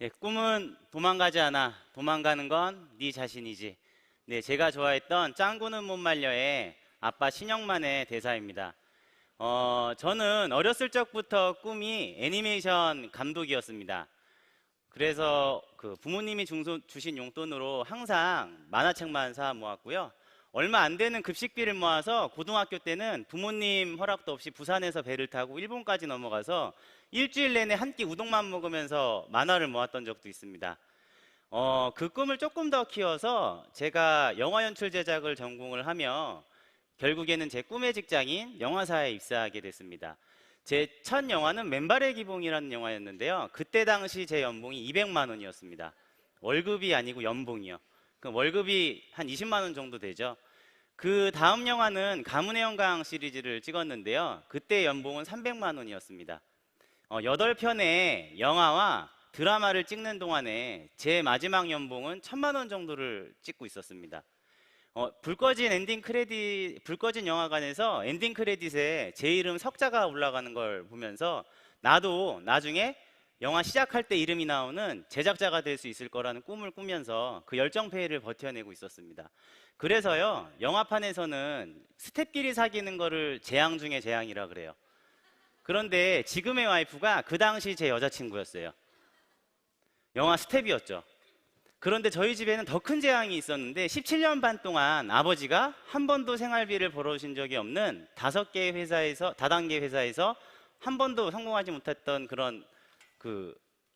네, 꿈은 도망가지 않아. 도망가는 건 네 자신이지. 네, 제가 좋아했던 짱구는 못 말려의 아빠 신영만의 대사입니다. 저는 어렸을 적부터 꿈이 애니메이션 감독이었습니다. 그래서 그 부모님이 주신 용돈으로 항상 만화책만 사 모았고요. 얼마 안 되는 급식비를 모아서 고등학교 때는 부모님 허락도 없이 부산에서 배를 타고 일본까지 넘어가서 일주일 내내 한 끼 우동만 먹으면서 만화를 모았던 적도 있습니다. 그 꿈을 조금 더 키워서 제가 영화 연출 제작을 전공을 하며 결국에는 제 꿈의 직장인 영화사에 입사하게 됐습니다. 제 첫 영화는 맨발의 기봉이라는 영화였는데요. 그때 당시 제 연봉이 200만 원이었습니다. 월급이 아니고 연봉이요. 그 월급이 한 20만 원 정도 되죠. 그 다음 영화는 가문의 영광 시리즈를 찍었는데요. 그때 연봉은 300만 원이었습니다. 8편의 영화와 드라마를 찍는 동안에 제 마지막 연봉은 1000만 원 정도를 찍고 있었습니다. 불 꺼진 영화관에서 엔딩 크레딧에 제 이름 석자가 올라가는 걸 보면서 나도 나중에 영화 시작할 때 이름이 나오는 제작자가 될 수 있을 거라는 꿈을 꾸면서 그 열정페이를 버텨내고 있었습니다. 그래서요, 영화판에서는 스텝끼리 사귀는 거를 재앙 중에 재앙이라 그래요. 그런데 지금의 와이프가 그 당시 제 여자친구였어요. 영화 스텝이었죠. 그런데 저희 집에는 더 큰 재앙이 있었는데 17년 반 동안 아버지가 한 번도 생활비를 벌어오신 적이 없는 5개의 회사에서, 다단계 회사에서 한 번도 성공하지 못했던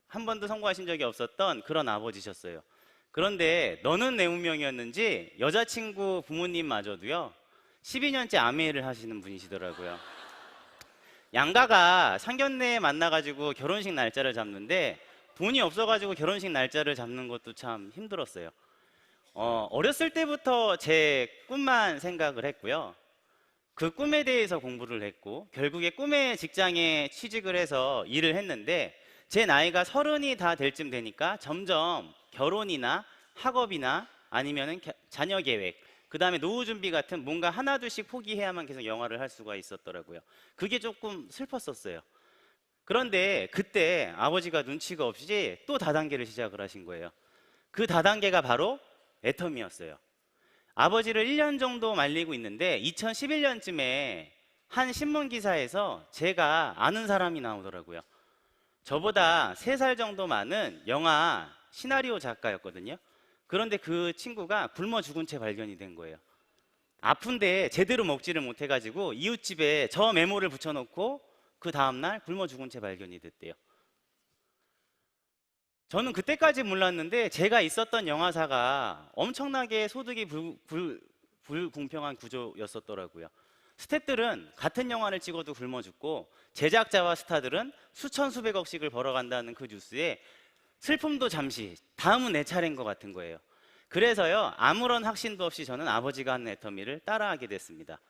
한 번도 성공하신 적이 없었던 그런 아버지셨어요. 그런데 너는 내 운명이었는지 여자친구 부모님마저도요 12년째 암회를 하시는 분이시더라고요. 양가가 상견례에 만나가지고 결혼식 날짜를 잡는데 돈이 없어가지고 결혼식 날짜를 잡는 것도 참 힘들었어요. 어렸을 때부터 제 꿈만 생각을 했고요. 그 꿈에 대해서 공부를 했고 결국에 꿈의 직장에 취직을 해서 일을 했는데 제 나이가 30이 다 될 쯤 되니까 점점 결혼이나 학업이나 아니면은 자녀 계획, 그 다음에 노후 준비 같은 뭔가 하나둘씩 포기해야만 계속 영화를 할 수가 있었더라고요. 그게 조금 슬펐었어요. 그런데 그때 아버지가 눈치가 없이 또 다단계를 시작을 하신 거예요. 그 다단계가 바로 애터미였어요. 아버지를 1년 정도 말리고 있는데 2011년쯤에 한 신문 기사에서 제가 아는 사람이 나오더라고요. 저보다 3살 정도 많은 영화 시나리오 작가였거든요. 그런데 그 친구가 굶어 죽은 채 발견이 된 거예요. 아픈데 제대로 먹지를 못해가지고 이웃집에 저 메모를 붙여놓고 그 다음날 굶어 죽은 채 발견이 됐대요. 저는 그때까지 몰랐는데 제가 있었던 영화사가 엄청나게 소득이 불공평한 구조였었더라고요. 스태프들은 같은 영화를 찍어도 굶어 죽고 제작자와 스타들은 수천 수백억씩을 벌어간다는 그 뉴스에 슬픔도 잠시 다음은 내 차례인 것 같은 거예요. 그래서요 아무런 확신도 없이 저는 아버지가 하는 애터미를 따라하게 됐습니다.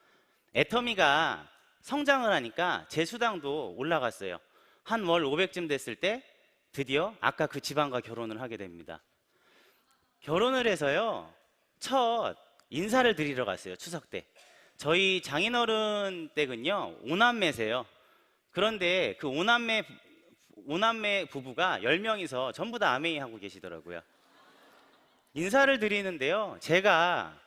애터미가 성장을 하니까 제 수당도 올라갔어요. 한 월 500쯤 됐을 때 드디어 아까 그 지방과 결혼을 하게 됩니다. 결혼을 해서요 첫 인사를 드리러 갔어요. 추석 때 저희 장인어른 댁은요 5남매세요. 그런데 그 5남매 부부가 10명이서 전부 다 아메이 하고 계시더라고요. 인사를 드리는데요 제가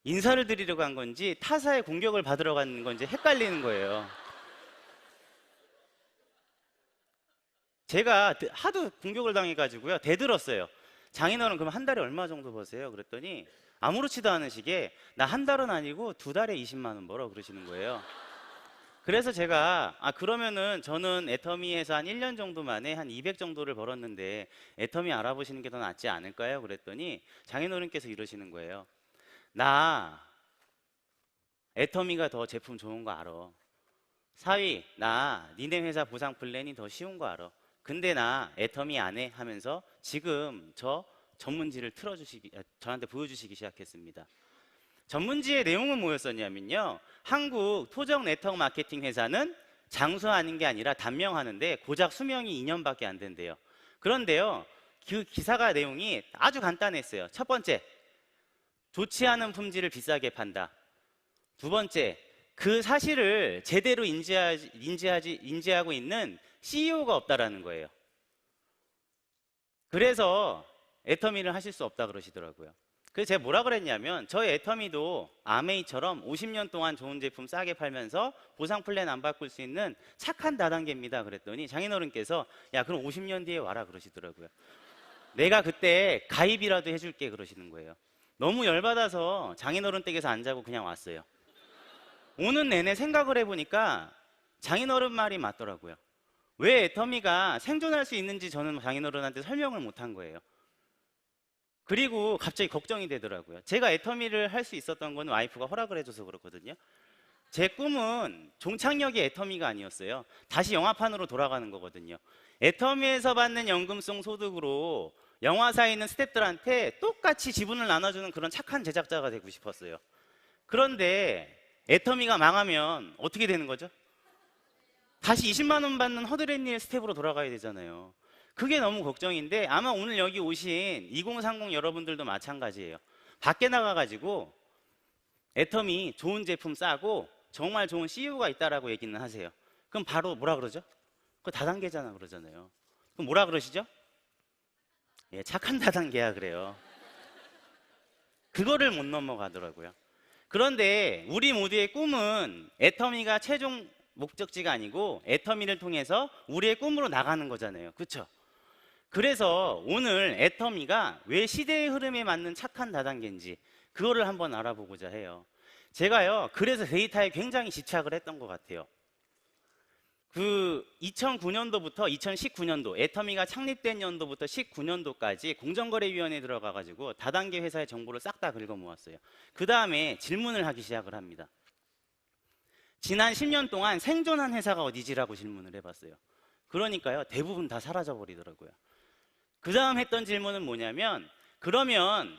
인사를 드리러 간 건지 타사의 공격을 받으러 간 건지 헷갈리는 거예요. 제가 하도 공격을 당해가지고요 대들었어요. 장인어른 그럼 한 달에 얼마 정도 버세요? 그랬더니 아무렇지도 않은 식의 나 한 달은 아니고 2달에 20만 원 벌어 그러시는 거예요. 그래서 제가 그러면은 저는 애터미에서 한 1년 정도 만에 한 200 정도를 벌었는데 애터미 알아보시는 게 더 낫지 않을까요? 그랬더니 장인어른께서 이러시는 거예요. 나 애터미가 더 제품 좋은 거 알아. 사위 나 니네 회사 보상 플랜이 더 쉬운 거 알아. 근데 나 애터미 안 해 하면서 지금 저 전문지를 저한테 보여주시기 시작했습니다. 전문지의 내용은 뭐였었냐면요 한국 토종 네트워크 마케팅 회사는 장수하는 게 아니라 단명하는데 고작 수명이 2년밖에 안 된대요. 그런데요 그 기사가 내용이 아주 간단했어요. 첫 번째, 좋지 않은 품질을 비싸게 판다. 두 번째, 그 사실을 제대로 인지하고 있는 CEO가 없다라는 거예요. 그래서 애터미를 하실 수 없다 그러시더라고요. 그래서 제가 뭐라 그랬냐면 저희 애터미도 아메이처럼 50년 동안 좋은 제품 싸게 팔면서 보상 플랜 안 바꿀 수 있는 착한 다단계입니다 그랬더니 장인어른께서 야 그럼 50년 뒤에 와라 그러시더라고요. 내가 그때 가입이라도 해줄게 그러시는 거예요. 너무 열받아서 장인어른 댁에서 안 자고 그냥 왔어요. 오는 내내 생각을 해보니까 장인어른 말이 맞더라고요. 왜 애터미가 생존할 수 있는지 저는 장인어른한테 설명을 못한 거예요. 그리고 갑자기 걱정이 되더라고요. 제가 애터미를 할 수 있었던 건 와이프가 허락을 해줘서 그렇거든요. 제 꿈은 종착역이 애터미가 아니었어요. 다시 영화판으로 돌아가는 거거든요. 애터미에서 받는 연금성 소득으로 영화사에 있는 스태프들한테 똑같이 지분을 나눠주는 그런 착한 제작자가 되고 싶었어요. 그런데 애터미가 망하면 어떻게 되는 거죠? 다시 20만 원 받는 허드렛일 스텝으로 돌아가야 되잖아요. 그게 너무 걱정인데 아마 오늘 여기 오신 2030 여러분들도 마찬가지예요. 밖에 나가가지고 애터미 좋은 제품 싸고 정말 좋은 CEO가 있다라고 얘기는 하세요. 그럼 바로 뭐라 그러죠? 그거 다단계잖아 그러잖아요. 그럼 뭐라 그러시죠? 예, 착한 다단계야 그래요. 그거를 못 넘어가더라고요. 그런데 우리 모두의 꿈은 애터미가 최종 목적지가 아니고 애터미를 통해서 우리의 꿈으로 나가는 거잖아요. 그렇죠? 그래서 오늘 애터미가 왜 시대의 흐름에 맞는 착한 다단계인지 그거를 한번 알아보고자 해요. 제가요 그래서 데이터에 굉장히 집착을 했던 것 같아요. 그 2009년도부터 2019년도 애터미가 창립된 연도부터 19년도까지 공정거래위원회에 들어가가지고 다단계 회사의 정보를 싹 다 긁어 모았어요. 그 다음에 질문을 하기 시작을 합니다. 지난 10년 동안 생존한 회사가 어디지라고 질문을 해봤어요. 그러니까요 대부분 다 사라져 버리더라고요. 그 다음 했던 질문은 뭐냐면 그러면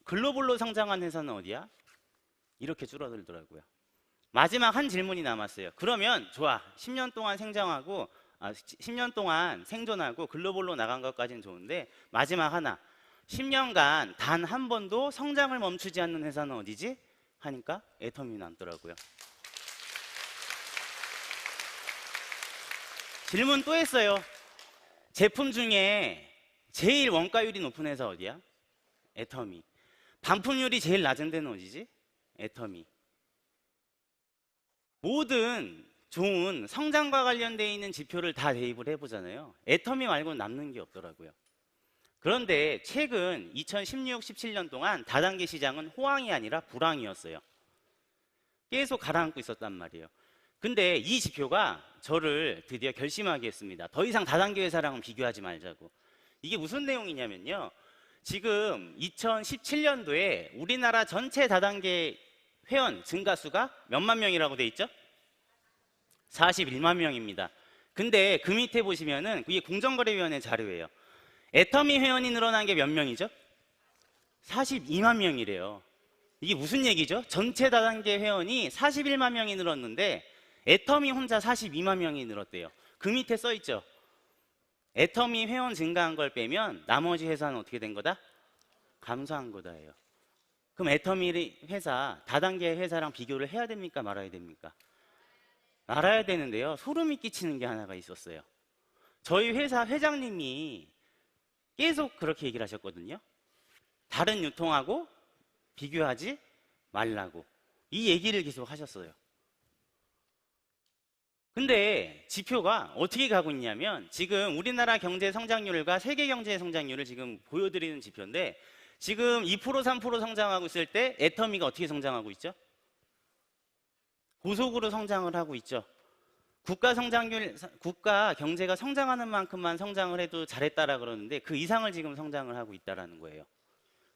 글로벌로 성장한 회사는 어디야? 이렇게 줄어들더라고요. 마지막 한 질문이 남았어요. 그러면 좋아 10년 동안 생존하고 10년 동안 생존하고 글로벌로 나간 것까지는 좋은데 마지막 하나 10년간 단 한 번도 성장을 멈추지 않는 회사는 어디지? 하니까 애터미 남더라고요. 질문 또 했어요. 제품 중에 제일 원가율이 높은 회사 어디야? 애터미. 반품률이 제일 낮은 데는 어디지? 애터미. 모든 좋은 성장과 관련되어 있는 지표를 다 대입을 해보잖아요. 애터미 말고는 남는 게 없더라고요. 그런데 최근 2016, 17년 동안 다단계 시장은 호황이 아니라 불황이었어요. 계속 가라앉고 있었단 말이에요. 근데 이 지표가 저를 드디어 결심하게 했습니다. 더 이상 다단계 회사랑은 비교하지 말자고. 이게 무슨 내용이냐면요. 지금 2017년도에 우리나라 전체 다단계 회원 증가수가 몇만 명이라고 돼 있죠? 41만 명입니다. 근데 그 밑에 보시면은 이게 공정거래위원회 자료예요. 애터미 회원이 늘어난 게 몇 명이죠? 42만 명이래요. 이게 무슨 얘기죠? 전체 다단계 회원이 41만 명이 늘었는데 애터미 혼자 42만 명이 늘었대요. 그 밑에 써 있죠. 애터미 회원 증가한 걸 빼면 나머지 회사는 어떻게 된 거다? 감소한 거다예요. 그럼 애터미 회사, 다단계 회사랑 비교를 해야 됩니까? 말아야 됩니까? 말아야 되는데요. 소름이 끼치는 게 하나가 있었어요. 저희 회사 회장님이 계속 그렇게 얘기를 하셨거든요. 다른 유통하고 비교하지 말라고. 이 얘기를 계속 하셨어요. 근데 지표가 어떻게 가고 있냐면 지금 우리나라 경제 성장률과 세계 경제 성장률을 지금 보여드리는 지표인데 지금 2% 3% 성장하고 있을 때 애터미가 어떻게 성장하고 있죠? 고속으로 성장을 하고 있죠. 국가 경제가 성장하는 만큼만 성장을 해도 잘했다라 그러는데 그 이상을 지금 성장을 하고 있다라는 거예요.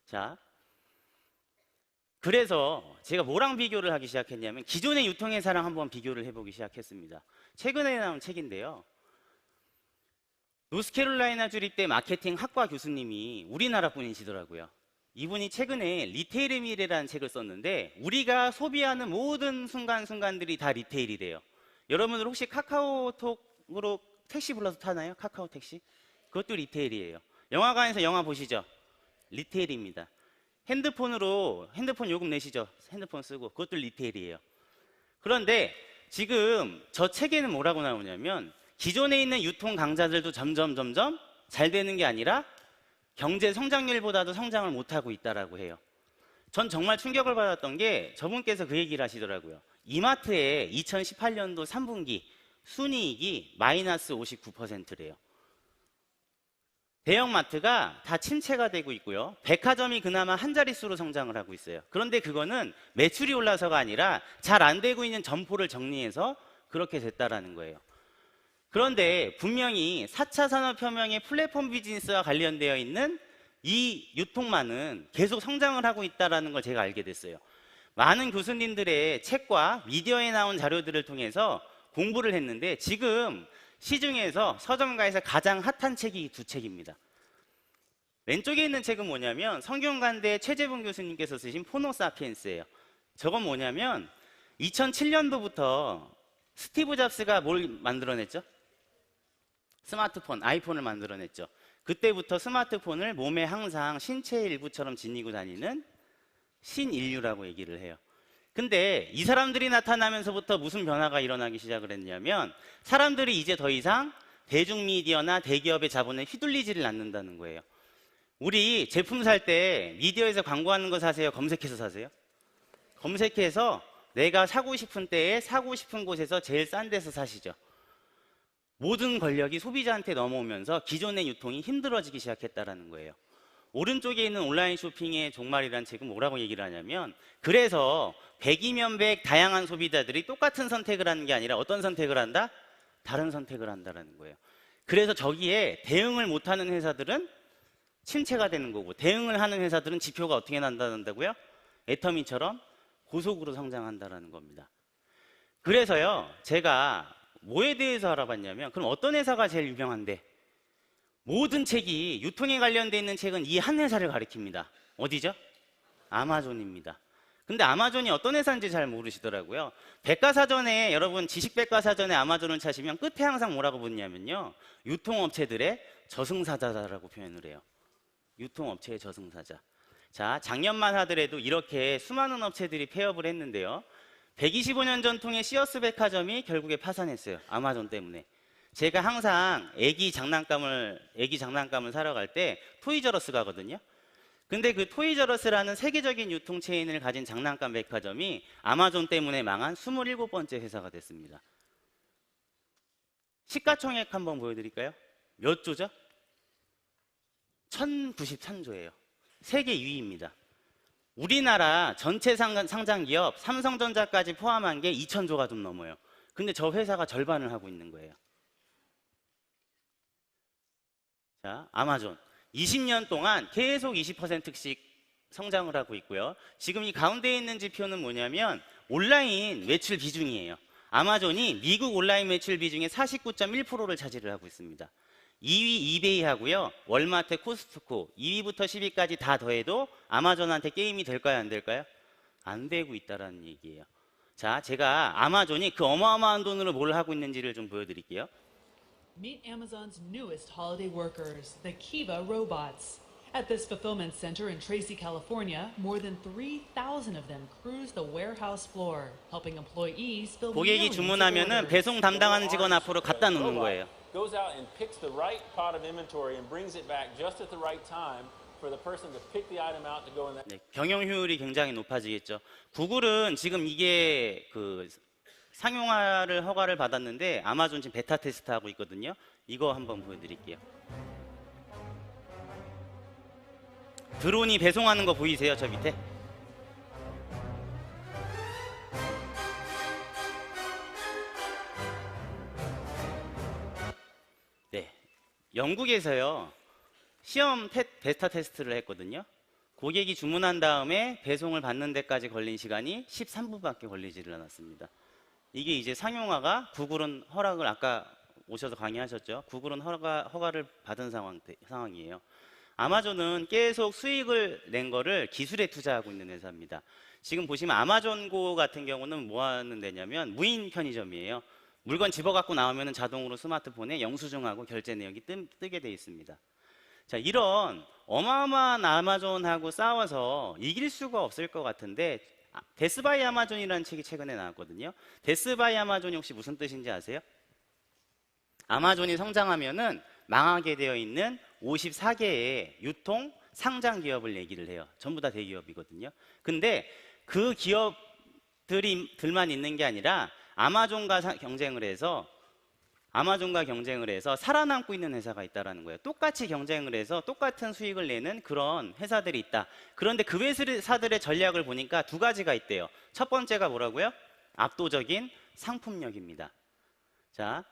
자, 그래서 제가 뭐랑 비교를 하기 시작했냐면 기존의 유통회사랑 한번 비교를 해보기 시작했습니다. 최근에 나온 책인데요. 노스캐롤라이나 주립대 마케팅 학과 교수님이 우리나라 분이시더라고요. 이분이 최근에 리테일의 미래라는 책을 썼는데 우리가 소비하는 모든 순간순간들이 다 리테일이래요. 여러분들 혹시 카카오톡으로 택시 불러서 타나요? 카카오 택시? 그것도 리테일이에요. 영화관에서 영화 보시죠? 리테일입니다. 핸드폰 요금 내시죠? 핸드폰 쓰고 그것도 리테일이에요. 그런데 지금 저 책에는 뭐라고 나오냐면 기존에 있는 유통 강자들도 점점 잘 되는 게 아니라 경제 성장률보다도 성장을 못하고 있다라고 해요. 전 정말 충격을 받았던 게 저분께서 그 얘기를 하시더라고요. 이마트의 2018년도 3분기 순이익이 마이너스 59%래요. 대형마트가 다 침체가 되고 있고요. 백화점이 그나마 한 자릿수로 성장을 하고 있어요. 그런데 그거는 매출이 올라서가 아니라 잘 안 되고 있는 점포를 정리해서 그렇게 됐다라는 거예요. 그런데 분명히 4차 산업혁명의 플랫폼 비즈니스와 관련되어 있는 이 유통망은 계속 성장을 하고 있다는 걸 제가 알게 됐어요. 많은 교수님들의 책과 미디어에 나온 자료들을 통해서 공부를 했는데 지금 시중에서 서점가에서 가장 핫한 책이 두 책입니다. 왼쪽에 있는 책은 뭐냐면 성균관대 최재분 교수님께서 쓰신 포노사피엔스예요. 저건 뭐냐면 2007년도부터 스티브 잡스가 뭘 만들어냈죠? 스마트폰, 아이폰을 만들어냈죠. 그때부터 스마트폰을 몸에 항상 신체의 일부처럼 지니고 다니는 신인류라고 얘기를 해요. 근데 이 사람들이 나타나면서부터 무슨 변화가 일어나기 시작을 했냐면 사람들이 이제 더 이상 대중미디어나 대기업의 자본에 휘둘리지를 않는다는 거예요. 우리 제품 살 때 미디어에서 광고하는 거 사세요? 검색해서 사세요? 검색해서 내가 사고 싶은 때에 사고 싶은 곳에서 제일 싼 데서 사시죠. 모든 권력이 소비자한테 넘어오면서 기존의 유통이 힘들어지기 시작했다는 거예요. 오른쪽에 있는 온라인 쇼핑의 종말이라는 책은 뭐라고 얘기를 하냐면 그래서 100이면 100 다양한 소비자들이 똑같은 선택을 하는 게 아니라 어떤 선택을 한다? 다른 선택을 한다는 거예요. 그래서 저기에 대응을 못하는 회사들은 침체가 되는 거고 대응을 하는 회사들은 지표가 어떻게 난다고요? 애터미처럼 고속으로 성장한다는 겁니다. 그래서요 제가 뭐에 대해서 알아봤냐면 그럼 어떤 회사가 제일 유명한데 모든 책이 유통에 관련되어 있는 책은 이 한 회사를 가리킵니다. 어디죠? 아마존입니다. 근데 아마존이 어떤 회사인지 잘 모르시더라고요. 백과사전에 여러분 지식백과사전에 아마존을 찾으면 끝에 항상 뭐라고 붙냐면요 유통업체들의 저승사자라고 표현을 해요. 유통업체의 저승사자. 자, 작년만 하더라도 이렇게 수많은 업체들이 폐업을 했는데요 125년 전통의 시어스 백화점이 결국에 파산했어요. 아마존 때문에. 제가 항상 애기 장난감을 사러 갈 때 토이저러스 가거든요. 근데 그 토이저러스라는 세계적인 유통 체인을 가진 장난감 백화점이 아마존 때문에 망한 27번째 회사가 됐습니다. 시가총액 한번 보여드릴까요? 몇 조죠? 1093조예요. 세계 2위입니다. 우리나라 전체 상장기업 삼성전자까지 포함한 게 2000조가 좀 넘어요. 근데 저 회사가 절반을 하고 있는 거예요. 자, 아마존 20년 동안 계속 20%씩 성장을 하고 있고요. 지금 이 가운데에 있는 지표는 뭐냐면 온라인 매출 비중이에요. 아마존이 미국 온라인 매출 비중의 49.1%를 차지를 하고 있습니다. 2위 이베이 하고요. 월마트, 코스트코 2위부터 10위까지 다 더해도 아마존한테 게임이 될까요? 안 될까요? 안 되고 있다라는 얘기예요. 자, 제가 아마존이 그 어마어마한 돈으로 뭘 하고 있는지를 좀 보여드릴게요. Meet Amazon's newest holiday workers, the Kiva robots. At this fulfillment center in Tracy, California, more than 3,000 of them cruise the warehouse floor, helping employees fill 고객이 millions of 주문하면은 orders. 배송 담당하는 직원 앞으로 갖다 놓는 거예요. Goes out and picks the right pot of inventory and brings it back just at the right time for the person to pick the item out to go in that. 네, 경영 효율이 굉장히 높아지겠죠. 구글은 지금 이게 그 상용화를 허가를 받았는데 아마존 지금 베타 테스트하고 있거든요. 이거 한번 보여드릴게요. 드론이 배송하는 거 보이세요? 저 밑에? 네, 영국에서요 시험 베타 테스트를 했거든요. 고객이 주문한 다음에 배송을 받는 데까지 걸린 시간이 13분밖에 걸리지를 않았습니다. 이게 이제 상용화가 구글은 허락을 아까 오셔서 강의하셨죠. 구글은 허가를 받은 상황이에요. 아마존은 계속 수익을 낸 거를 기술에 투자하고 있는 회사입니다. 지금 보시면 아마존고 같은 경우는 뭐 하는 데냐면 무인 편의점이에요. 물건 집어갖고 나오면 자동으로 스마트폰에 영수증하고 결제 내역이 뜨게 돼 있습니다. 자, 이런 어마어마한 아마존하고 싸워서 이길 수가 없을 것 같은데 데스바이 아마존이라는 책이 최근에 나왔거든요. 데스바이 아마존이 혹시 무슨 뜻인지 아세요? 아마존이 성장하면은 망하게 되어 있는 54개의 유통 상장 기업을 얘기를 해요. 전부 다 대기업이거든요. 근데 그 기업들만 있는 게 아니라 아마존과 경쟁을 해서 살아남고 있는 회사가 있다라는 거예요. 똑같이 경쟁을 해서 똑같은 수익을 내는 그런 회사들이 있다. 그런데 그 회사들의 전략을 보니까 두 가지가 있대요. 첫 번째가 뭐라고요? 압도적인 상품력입니다. 자,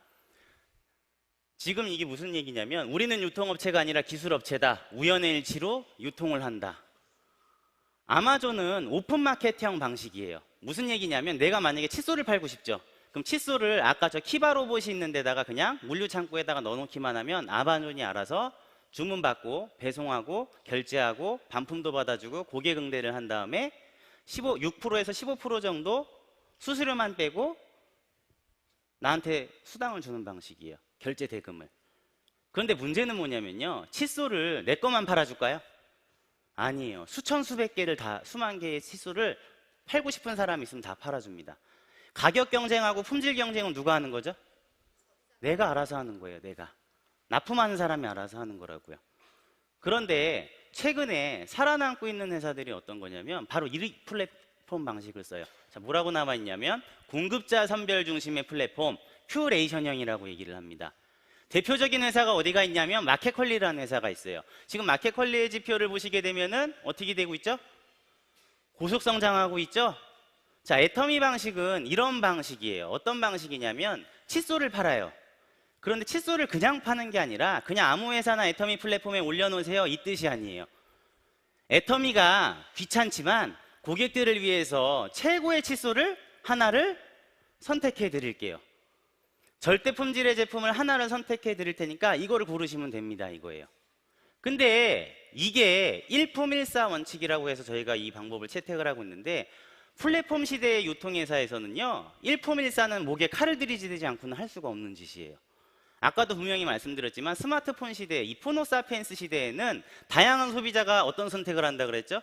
지금 이게 무슨 얘기냐면 우리는 유통업체가 아니라 기술업체다. 우연의 일치로 유통을 한다. 아마존은 오픈마켓형 방식이에요. 무슨 얘기냐면 내가 만약에 칫솔을 팔고 싶죠. 그럼 칫솔을 아까 저 키바 로봇이 있는 데다가 그냥 물류창고에다가 넣어놓기만 하면 아마존이 알아서 주문받고 배송하고 결제하고 반품도 받아주고 고객 응대를 한 다음에 6%에서 15% 정도 수수료만 빼고 나한테 수당을 주는 방식이에요. 결제 대금을. 그런데 문제는 뭐냐면요. 칫솔을 내 것만 팔아줄까요? 아니에요. 수천 수백 개를 수만 개의 칫솔을 팔고 싶은 사람이 있으면 다 팔아줍니다. 가격 경쟁하고 품질 경쟁은 누가 하는 거죠? 내가 알아서 하는 거예요. 내가. 납품하는 사람이 알아서 하는 거라고요. 그런데 최근에 살아남고 있는 회사들이 어떤 거냐면 바로 이 플랫폼 방식을 써요. 자, 뭐라고 나와 있냐면 공급자 선별 중심의 플랫폼 큐레이션형이라고 얘기를 합니다. 대표적인 회사가 어디가 있냐면 마켓컬리라는 회사가 있어요. 지금 마켓컬리의 지표를 보시게 되면은 어떻게 되고 있죠? 고속 성장하고 있죠? 자, 애터미 방식은 이런 방식이에요. 어떤 방식이냐면 칫솔을 팔아요. 그런데 칫솔을 그냥 파는 게 아니라 그냥 아무 회사나 애터미 플랫폼에 올려놓으세요 이 뜻이 아니에요. 애터미가 귀찮지만 고객들을 위해서 최고의 칫솔을 하나를 선택해 드릴게요. 절대 품질의 제품을 하나를 선택해 드릴 테니까 이거를 고르시면 됩니다. 이거예요. 근데 이게 일품일사 원칙이라고 해서 저희가 이 방법을 채택을 하고 있는데 플랫폼 시대의 유통회사에서는요, 일품일사는 목에 칼을 들이지지 않고는 할 수가 없는 짓이에요. 아까도 분명히 말씀드렸지만 스마트폰 시대, 이 포노사피엔스 시대에는 다양한 소비자가 어떤 선택을 한다 그랬죠?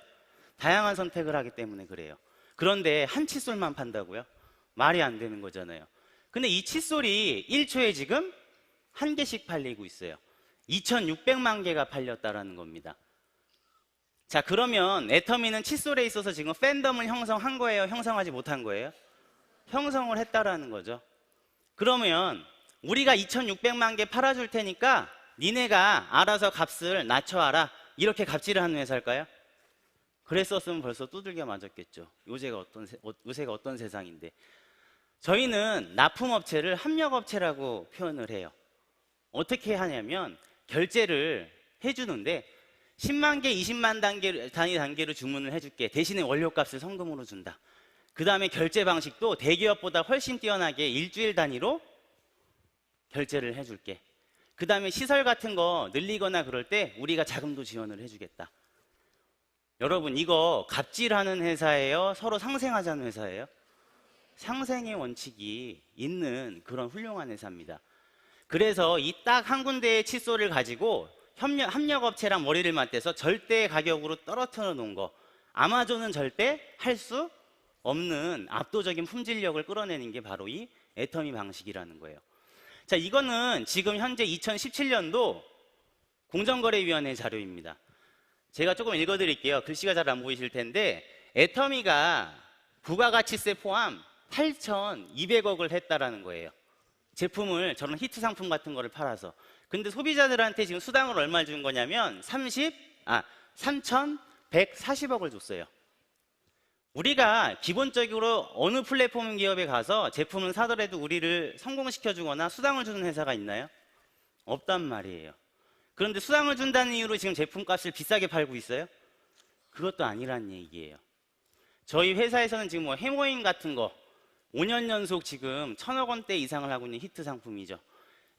다양한 선택을 하기 때문에 그래요. 그런데 한 칫솔만 판다고요? 말이 안 되는 거잖아요. 근데 이 칫솔이 1초에 지금 한 개씩 팔리고 있어요. 2,600만 개가 팔렸다라는 겁니다. 자, 그러면 애터미는 칫솔에 있어서 지금 팬덤을 형성한 거예요? 형성하지 못한 거예요? 형성을 했다라는 거죠. 그러면 우리가 2,600만 개 팔아줄 테니까 니네가 알아서 값을 낮춰와라. 이렇게 갑질을 하는 회사일까요? 그랬었으면 벌써 두들겨 맞았겠죠. 요새가 어떤 세상인데. 저희는 납품업체를 합력업체라고 표현을 해요. 어떻게 하냐면 결제를 해주는데 10만 개, 20만 단위로 주문을 해줄게. 대신에 원료값을 성금으로 준다. 그 다음에 결제 방식도 대기업보다 훨씬 뛰어나게 일주일 단위로 결제를 해줄게. 그 다음에 시설 같은 거 늘리거나 그럴 때 우리가 자금도 지원을 해주겠다. 여러분, 이거 갑질하는 회사예요? 서로 상생하자는 회사예요? 상생의 원칙이 있는 그런 훌륭한 회사입니다. 그래서 이 딱 한 군데의 칫솔을 가지고 합력업체랑 머리를 맞대서 절대 가격으로 떨어뜨려 놓은 거, 아마존은 절대 할 수 없는 압도적인 품질력을 끌어내는 게 바로 이 애터미 방식이라는 거예요. 자, 이거는 지금 현재 2017년도 공정거래위원회 자료입니다. 제가 조금 읽어드릴게요. 글씨가 잘 안 보이실 텐데 애터미가 부가가치세 포함 8,200억을 했다라는 거예요. 제품을 저런 히트 상품 같은 거를 팔아서. 근데 소비자들한테 지금 수당을 얼마 준 거냐면 3,140억을 줬어요. 우리가 기본적으로 어느 플랫폼 기업에 가서 제품을 사더라도 우리를 성공시켜주거나 수당을 주는 회사가 있나요? 없단 말이에요. 그런데 수당을 준다는 이유로 지금 제품값을 비싸게 팔고 있어요? 그것도 아니란 얘기예요. 저희 회사에서는 지금 뭐 해머인 같은 거 5년 연속 지금 1,000억 원대 이상을 하고 있는 히트 상품이죠.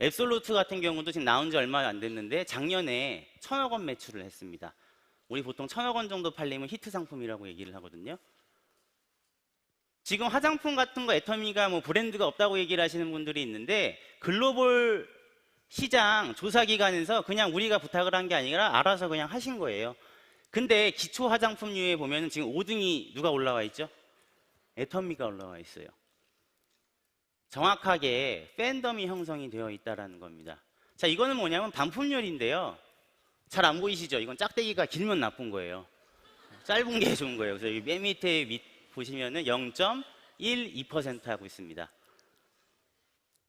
앱솔루트 같은 경우도 지금 나온 지 얼마 안 됐는데 작년에 1,000억 원 매출을 했습니다. 우리 보통 1,000억 원 정도 팔리면 히트 상품이라고 얘기를 하거든요. 지금 화장품 같은 거 애터미가 뭐 브랜드가 없다고 얘기를 하시는 분들이 있는데 글로벌 시장 조사기관에서 그냥 우리가 부탁을 한 게 아니라 알아서 그냥 하신 거예요. 근데 기초 화장품류에 보면 지금 5등이 누가 올라와 있죠? 애터미가 올라와 있어요. 정확하게 팬덤이 형성이 되어 있다는 겁니다. 자, 이거는 뭐냐면 반품률인데요. 잘 안 보이시죠? 이건 짝대기가 길면 나쁜 거예요. 짧은 게 좋은 거예요. 그래서 여기 맨 밑에 보시면은 0.12% 하고 있습니다.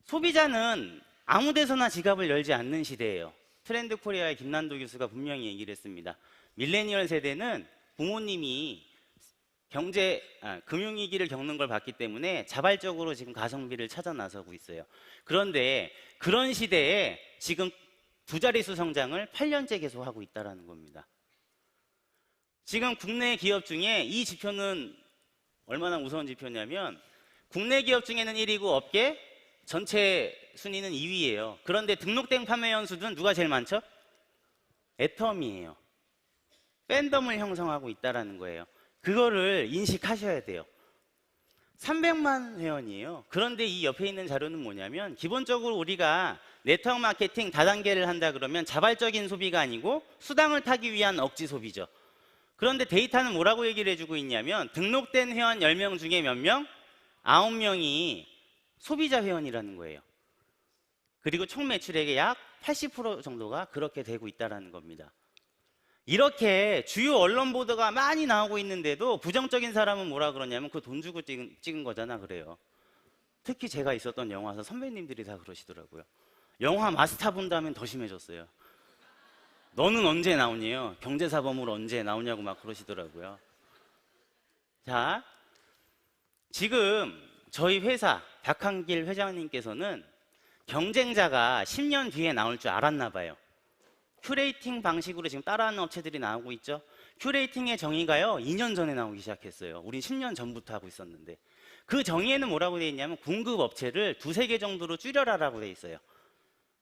소비자는 아무 데서나 지갑을 열지 않는 시대예요. 트렌드 코리아의 김난도 교수가 분명히 얘기를 했습니다. 밀레니얼 세대는 부모님이 금융위기를 겪는 걸 봤기 때문에 자발적으로 지금 가성비를 찾아 나서고 있어요. 그런데 그런 시대에 지금 두 자릿수 성장을 8년째 계속하고 있다는 겁니다. 지금 국내 기업 중에 이 지표는 얼마나 무서운 지표냐면 국내 기업 중에는 1위고 업계 전체 순위는 2위예요. 그런데 등록된 판매원 수는 누가 제일 많죠? 애텀이에요. 팬덤을 형성하고 있다는 거예요. 그거를 인식하셔야 돼요. 300만 회원이에요. 그런데 이 옆에 있는 자료는 뭐냐면 기본적으로 우리가 네트워크 마케팅 다단계를 한다 그러면 자발적인 소비가 아니고 수당을 타기 위한 억지 소비죠. 그런데 데이터는 뭐라고 얘기를 해주고 있냐면 등록된 회원 10명 중에 몇 명? 9명이 소비자 회원이라는 거예요. 그리고 총 매출액의 약 80% 정도가 그렇게 되고 있다는 겁니다. 이렇게 주요 언론 보도가 많이 나오고 있는데도 부정적인 사람은 뭐라 그러냐면 그 돈 주고 찍은 거잖아 그래요. 특히 제가 있었던 영화사 선배님들이 다 그러시더라고요. 영화 마스터 본다면 더 심해졌어요. 너는 언제 나오냐요? 경제사범으로 언제 나오냐고 막 그러시더라고요. 자, 지금 저희 회사 박한길 회장님께서는 경쟁자가 10년 뒤에 나올 줄 알았나 봐요. 큐레이팅 방식으로 지금 따라하는 업체들이 나오고 있죠. 큐레이팅의 정의가요 2년 전에 나오기 시작했어요. 우린 10년 전부터 하고 있었는데 그 정의에는 뭐라고 되어 있냐면 공급 업체를 2-3개 정도로 줄여라라고 되어 있어요.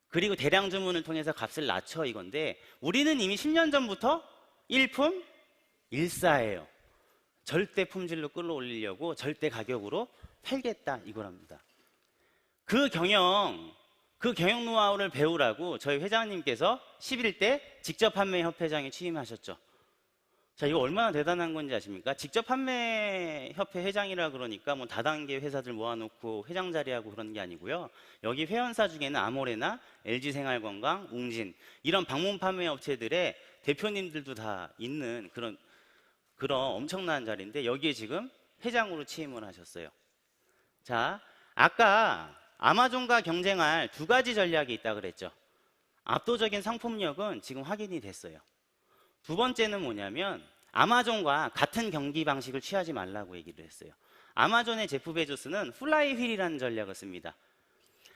그리고 대량 주문을 통해서 값을 낮춰 이건데 우리는 이미 10년 전부터 일품 일사예요. 절대 품질로 끌어올리려고 절대 가격으로 팔겠다 이거랍니다. 그 경영 노하우를 배우라고 저희 회장님께서 11대 직접 판매 협회장에 취임하셨죠. 자, 이거 얼마나 대단한 건지 아십니까? 직접 판매 협회 회장이라 그러니까 뭐 다단계 회사들 모아놓고 회장 자리하고 그런 게 아니고요. 여기 회원사 중에는 아모레나 LG생활건강, 웅진 이런 방문 판매 업체들의 대표님들도 다 있는 그런 엄청난 자리인데 여기에 지금 회장으로 취임을 하셨어요. 자, 아까 아마존과 경쟁할 2가지 전략이 있다 그랬죠. 압도적인 상품력은 지금 확인이 됐어요. 두 번째는 뭐냐면 아마존과 같은 경기 방식을 취하지 말라고 얘기를 했어요. 아마존의 제프 베조스는 플라이 휠이라는 전략을 씁니다.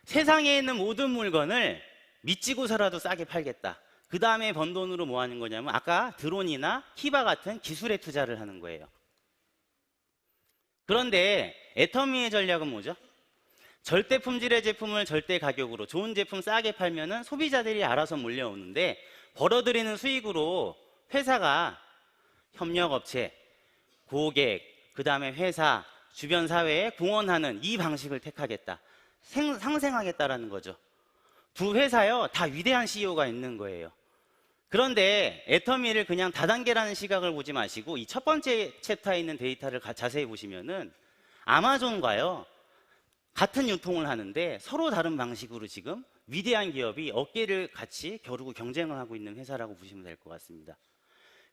세상에 있는 모든 물건을 미치고서라도 싸게 팔겠다. 그 다음에 번 돈으로 뭐 하는 거냐면 아까 드론이나 키바 같은 기술에 투자를 하는 거예요. 그런데 애터미의 전략은 뭐죠? 절대 품질의 제품을 절대 가격으로 좋은 제품 싸게 팔면은 소비자들이 알아서 몰려오는데 벌어들이는 수익으로 회사가 협력업체, 고객, 그 다음에 회사, 주변 사회에 공헌하는 이 방식을 택하겠다. 상생하겠다라는 거죠. 두 회사요 다 위대한 CEO가 있는 거예요. 그런데 애터미를 그냥 다단계라는 시각을 보지 마시고 이 첫 번째 챕터에 있는 데이터를 자세히 보시면은 아마존과요 같은 유통을 하는데 서로 다른 방식으로 지금 위대한 기업이 어깨를 같이 겨루고 경쟁을 하고 있는 회사라고 보시면 될 것 같습니다.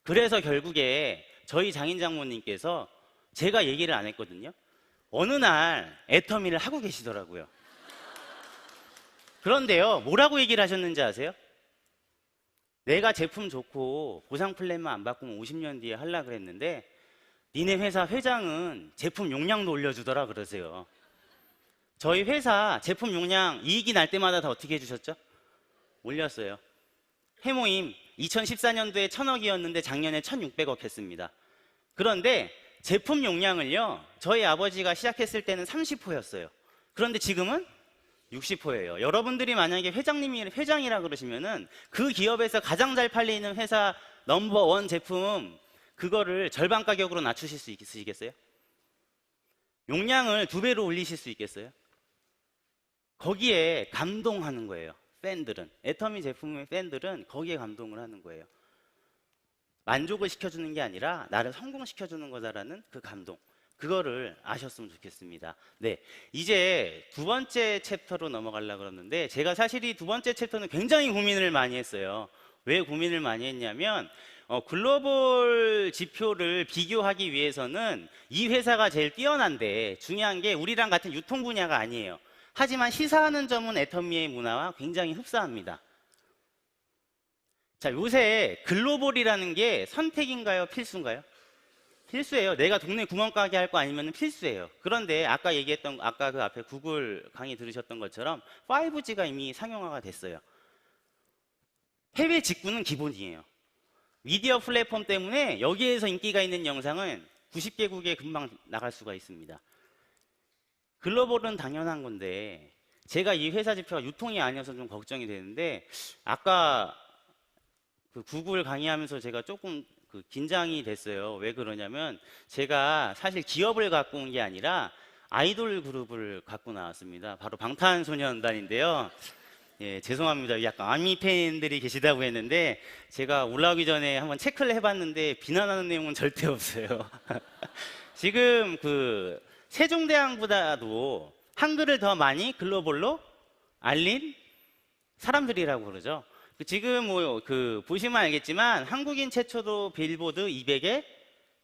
그래서 결국에 저희 장인 장모님께서 제가 얘기를 안 했거든요. 어느 날 애터미를 하고 계시더라고요. 그런데요, 뭐라고 얘기를 하셨는지 아세요? 내가 제품 좋고 보상 플랜만 안 바꾸면 50년 뒤에 하려고 그랬는데 니네 회사 회장은 제품 용량도 올려주더라 그러세요. 저희 회사 제품 용량 이익이 날 때마다 다 어떻게 해주셨죠? 올렸어요. 해모임 2014년도에 1000억이었는데 작년에 1600억 했습니다. 그런데 제품 용량을요 저희 아버지가 시작했을 때는 30호였어요. 그런데 지금은 60호예요. 여러분들이 만약에 회장이라 그러시면은 그 기업에서 가장 잘 팔리는 회사 넘버1 제품 그거를 절반 가격으로 낮추실 수 있으시겠어요? 용량을 2배로 올리실 수 있겠어요? 거기에 감동하는 거예요. 팬들은 애터미 제품의 팬들은 거기에 감동을 하는 거예요. 만족을 시켜주는 게 아니라 나를 성공시켜주는 거다라는 그 감동, 그거를 아셨으면 좋겠습니다. 네, 이제 두 번째 챕터로 넘어가려고 그러는데 제가 사실 이 두 번째 챕터는 굉장히 고민을 많이 했어요. 왜 고민을 많이 했냐면 글로벌 지표를 비교하기 위해서는 이 회사가 제일 뛰어난데 중요한 게 우리랑 같은 유통 분야가 아니에요. 하지만 시사하는 점은 애터미의 문화와 굉장히 흡사합니다. 자, 요새 글로벌이라는 게 선택인가요? 필수인가요? 필수예요. 내가 동네 구멍가게 할 거 아니면 필수예요. 그런데 아까 얘기했던, 아까 그 앞에 구글 강의 들으셨던 것처럼 5G가 이미 상용화가 됐어요. 해외 직구는 기본이에요. 미디어 플랫폼 때문에 여기에서 인기가 있는 영상은 90개국에 금방 나갈 수가 있습니다. 글로벌은 당연한 건데 제가 이 회사 지표가 유통이 아니어서 좀 걱정이 되는데 아까 그 구글 강의하면서 제가 조금 긴장이 됐어요. 왜 그러냐면 제가 사실 기업을 갖고 온 게 아니라 아이돌 그룹을 갖고 나왔습니다. 바로 방탄소년단인데요. 예, 죄송합니다. 약간 아미 팬들이 계시다고 했는데 제가 올라오기 전에 한번 체크를 해봤는데 비난하는 내용은 절대 없어요. 지금 그 세종대왕보다도 한글을 더 많이 글로벌로 알린 사람들이라고 그러죠. 지금 뭐 보시면 알겠지만 한국인 최초도 빌보드 200에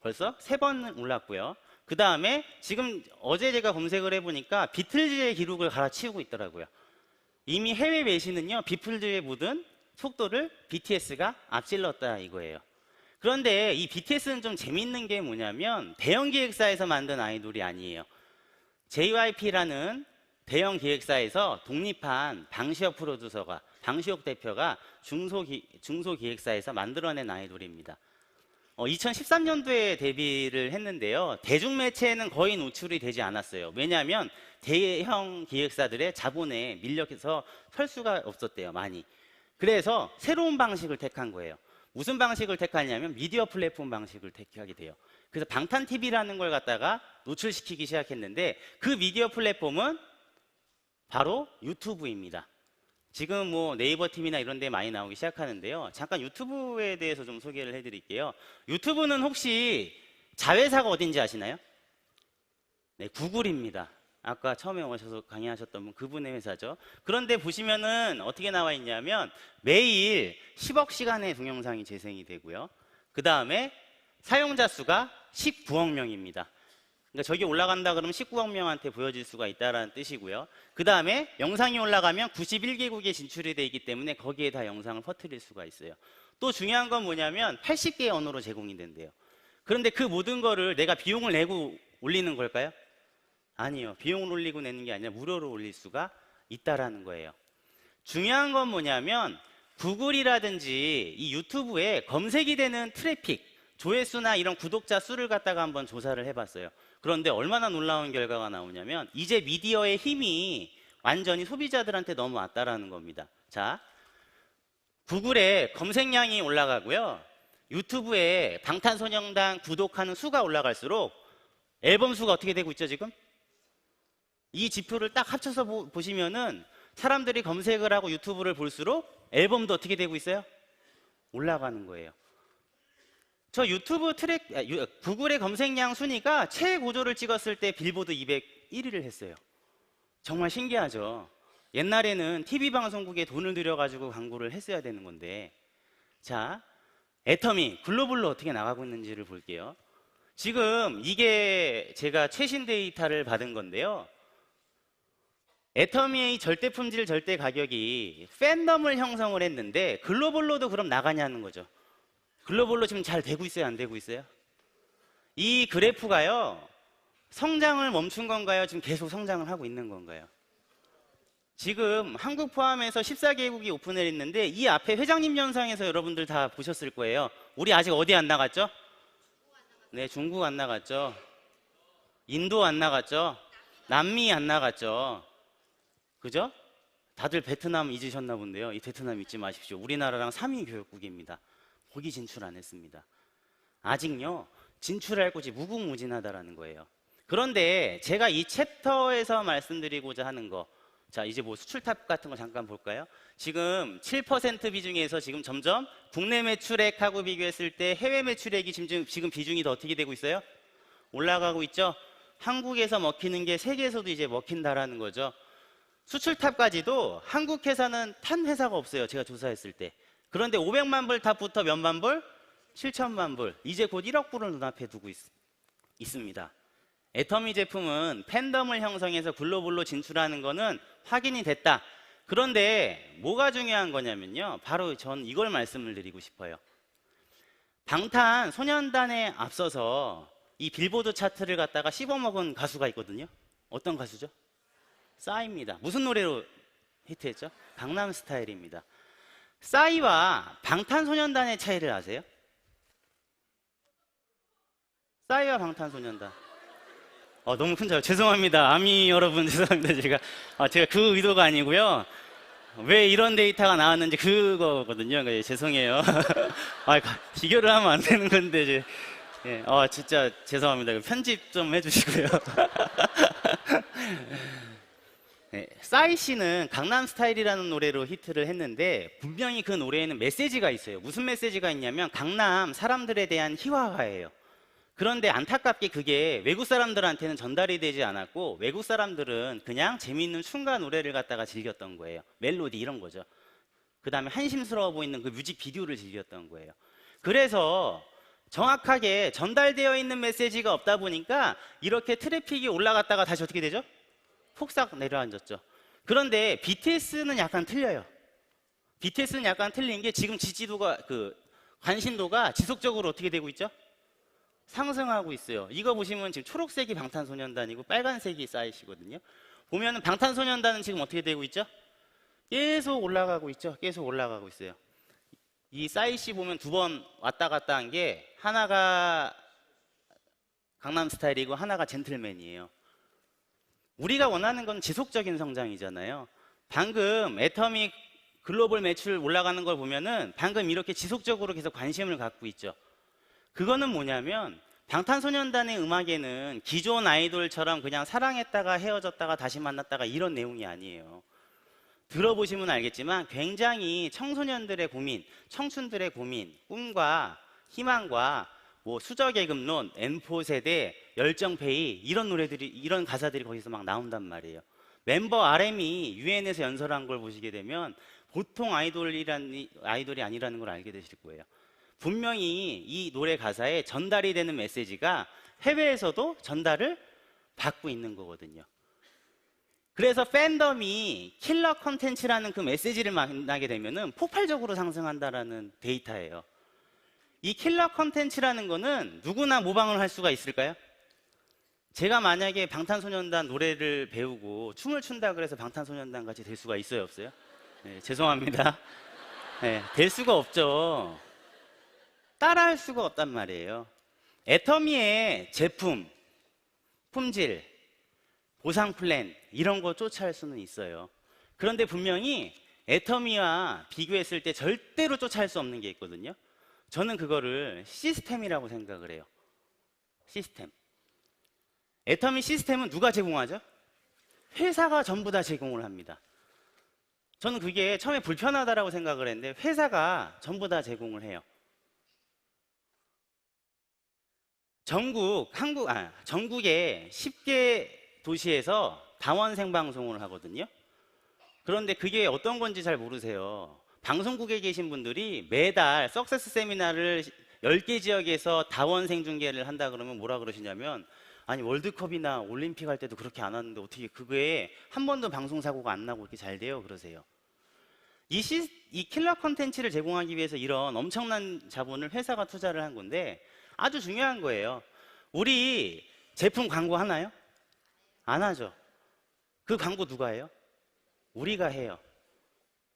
벌써 3번 올랐고요. 그 다음에 지금 어제 제가 검색을 해보니까 비틀즈의 기록을 갈아치우고 있더라고요. 이미 해외 외신은요, 비틀즈의 묻은 속도를 BTS가 앞질렀다 이거예요. 그런데 이 BTS는 좀 재밌는 게 뭐냐면 대형 기획사에서 만든 아이돌이 아니에요. JYP라는 대형 기획사에서 독립한 방시혁 프로듀서가, 방시혁 대표가 중소기획사에서 만들어낸 아이돌입니다. 2013년도에 데뷔를 했는데요. 대중매체에는 거의 노출이 되지 않았어요. 왜냐하면 대형 기획사들의 자본에 밀려서 설 수가 없었대요, 많이. 그래서 새로운 방식을 택한 거예요. 무슨 방식을 택하냐면 미디어 플랫폼 방식을 택하게 돼요. 그래서 방탄TV라는 걸 갖다가 노출시키기 시작했는데 그 미디어 플랫폼은 바로 유튜브입니다. 지금 뭐 네이버 TV나 이런 데 많이 나오기 시작하는데요. 잠깐 유튜브에 대해서 좀 소개를 해드릴게요. 유튜브는 혹시 자회사가 어딘지 아시나요? 네, 구글입니다. 아까 처음에 오셔서 강의하셨던 분, 그분의 회사죠. 그런데 보시면은 어떻게 나와 있냐면 매일 10억 시간의 동영상이 재생이 되고요. 그 다음에 사용자 수가 19억 명입니다. 그러니까 저기 올라간다 그러면 19억 명한테 보여질 수가 있다는 뜻이고요. 그 다음에 영상이 올라가면 91개국에 진출이 되어 있기 때문에 거기에 다 영상을 퍼뜨릴 수가 있어요. 또 중요한 건 뭐냐면 80개의 언어로 제공이 된대요. 그런데 그 모든 거를 내가 비용을 내고 올리는 걸까요? 아니요. 비용을 올리고 내는 게 아니라 무료로 올릴 수가 있다라는 거예요. 중요한 건 뭐냐면 구글이라든지 이 유튜브에 검색이 되는 트래픽, 조회수나 이런 구독자 수를 갖다가 한번 조사를 해봤어요. 그런데 얼마나 놀라운 결과가 나오냐면 이제 미디어의 힘이 완전히 소비자들한테 넘어왔다라는 겁니다. 자, 구글에 검색량이 올라가고요. 유튜브에 방탄소년단 구독하는 수가 올라갈수록 앨범 수가 어떻게 되고 있죠, 지금? 이 지표를 딱 합쳐서 보시면은 사람들이 검색을 하고 유튜브를 볼수록 앨범도 어떻게 되고 있어요? 올라가는 거예요. 저 유튜브 구글의 검색량 순위가 최고조를 찍었을 때 빌보드 201위를 했어요. 정말 신기하죠. 옛날에는 TV 방송국에 돈을 들여가지고 광고를 했어야 되는 건데, 자, 애터미 글로벌로 어떻게 나가고 있는지를 볼게요. 지금 이게 제가 최신 데이터를 받은 건데요. 애터미의 절대 품질 절대 가격이 팬덤을 형성을 했는데 글로벌로도 그럼 나가냐는 거죠. 글로벌로 지금 잘 되고 있어요, 안 되고 있어요? 이 그래프가요, 성장을 멈춘 건가요? 지금 계속 성장을 하고 있는 건가요? 지금 한국 포함해서 14개국이 오픈을 했는데 이 앞에 회장님 영상에서 여러분들 다 보셨을 거예요. 우리 아직 어디 안 나갔죠? 네, 중국 안 나갔죠. 인도 안 나갔죠. 남미 안 나갔죠. 그죠? 다들 베트남 잊으셨나 본데요. 이 베트남 잊지 마십시오. 우리나라랑 3위 교역국입니다. 거기 진출 안 했습니다. 아직요, 진출할 곳이 무궁무진하다라는 거예요. 그런데 제가 이 챕터에서 말씀드리고자 하는 거, 자, 이제 뭐 수출탑 같은 거 잠깐 볼까요? 지금 7% 비중에서 지금 점점 국내 매출액하고 비교했을 때 해외 매출액이 지금 비중이 더 어떻게 되고 있어요? 올라가고 있죠? 한국에서 먹히는 게 세계에서도 이제 먹힌다라는 거죠. 수출탑까지도 한국 회사는 탄 회사가 없어요. 제가 조사했을 때. 그런데 500만 불 탑부터 몇만 불? 7천만 불. 이제 곧 1억 불을 눈앞에 두고 있습니다. 애터미 제품은 팬덤을 형성해서 글로벌로 진출하는 거는 확인이 됐다. 그런데 뭐가 중요한 거냐면요. 바로 전 이걸 말씀을 드리고 싶어요. 방탄소년단에 앞서서 이 빌보드 차트를 갖다가 씹어먹은 가수가 있거든요. 어떤 가수죠? 싸이입니다. 무슨 노래로 히트했죠? 강남스타일입니다. 싸이와 방탄소년단의 차이를 아세요? 싸이와 방탄소년단. 너무 큰 차이. 죄송합니다. 아미 여러분 죄송합니다. 제가 그 의도가 아니고요. 왜 이런 데이터가 나왔는지 그거거든요. 죄송해요. 비교를 하면 안 되는 건데 이제. 예, 진짜 죄송합니다. 편집 좀 해주시고요. 네, 싸이 씨는 강남스타일이라는 노래로 히트를 했는데 분명히 그 노래에는 메시지가 있어요. 무슨 메시지가 있냐면 강남 사람들에 대한 희화화예요. 그런데 안타깝게 그게 외국 사람들한테는 전달이 되지 않았고 외국 사람들은 그냥 재미있는 춤과 노래를 갖다가 즐겼던 거예요. 멜로디 이런 거죠. 그 다음에 한심스러워 보이는 그 뮤직비디오를 즐겼던 거예요. 그래서 정확하게 전달되어 있는 메시지가 없다 보니까 이렇게 트래픽이 올라갔다가 다시 어떻게 되죠? 폭삭 내려앉았죠. 그런데 BTS는 약간 틀려요. BTS는 약간 틀린 게 지금 지지도가 관심도가 지속적으로 어떻게 되고 있죠? 상승하고 있어요. 이거 보시면 지금 초록색이 방탄소년단이고 빨간색이 싸이시거든요. 보면은 방탄소년단은 지금 어떻게 되고 있죠? 계속 올라가고 있죠. 계속 올라가고 있어요. 이 싸이 씨 보면 두 번 왔다 갔다 한 게 하나가 강남스타일이고 하나가 젠틀맨이에요. 우리가 원하는 건 지속적인 성장이잖아요. 방금 애터미 글로벌 매출 올라가는 걸 보면은 방금 이렇게 지속적으로 계속 관심을 갖고 있죠. 그거는 뭐냐면 방탄소년단의 음악에는 기존 아이돌처럼 그냥 사랑했다가 헤어졌다가 다시 만났다가 이런 내용이 아니에요. 들어보시면 알겠지만 굉장히 청소년들의 고민, 청춘들의 고민, 꿈과 희망과 수저계급론, N4 세대, 열정페이 이런 노래들이 이런 가사들이 거기서 막 나온단 말이에요. 멤버 RM이 유엔에서 연설한 걸 보시게 되면 보통 아이돌이 아니라는 걸 알게 되실 거예요. 분명히 이 노래 가사에 전달이 되는 메시지가 해외에서도 전달을 받고 있는 거거든요. 그래서 팬덤이 킬러 컨텐츠라는 그 메시지를 만나게 되면은 폭발적으로 상승한다라는 데이터예요. 이 킬러 컨텐츠라는 거는 누구나 모방을 할 수가 있을까요? 제가 만약에 방탄소년단 노래를 배우고 춤을 춘다 그래서 방탄소년단 같이 될 수가 있어요, 없어요? 네, 죄송합니다. 네, 될 수가 없죠. 따라할 수가 없단 말이에요. 애터미의 제품, 품질, 보상 플랜 이런 거 쫓아할 수는 있어요. 그런데 분명히 애터미와 비교했을 때 절대로 쫓아할 수 없는 게 있거든요. 저는 그거를 시스템이라고 생각을 해요. 시스템. 애터미 시스템은 누가 제공하죠? 회사가 전부 다 제공을 합니다. 저는 그게 처음에 불편하다라고 생각을 했는데 회사가 전부 다 제공을 해요. 전국의 10개 도시에서 다원 생방송을 하거든요. 그런데 그게 어떤 건지 잘 모르세요. 방송국에 계신 분들이 매달 석세스 세미나를 10개 지역에서 다원 생중계를 한다 그러면 뭐라 그러시냐면 아니 월드컵이나 올림픽 할 때도 그렇게 안 하는데 어떻게 그거에 한 번도 방송 사고가 안 나고 이렇게 잘 돼요? 그러세요. 이 킬러 컨텐츠를 제공하기 위해서 이런 엄청난 자본을 회사가 투자를 한 건데 아주 중요한 거예요. 우리 제품 광고 하나요? 안 하죠. 그 광고 누가 해요? 우리가 해요.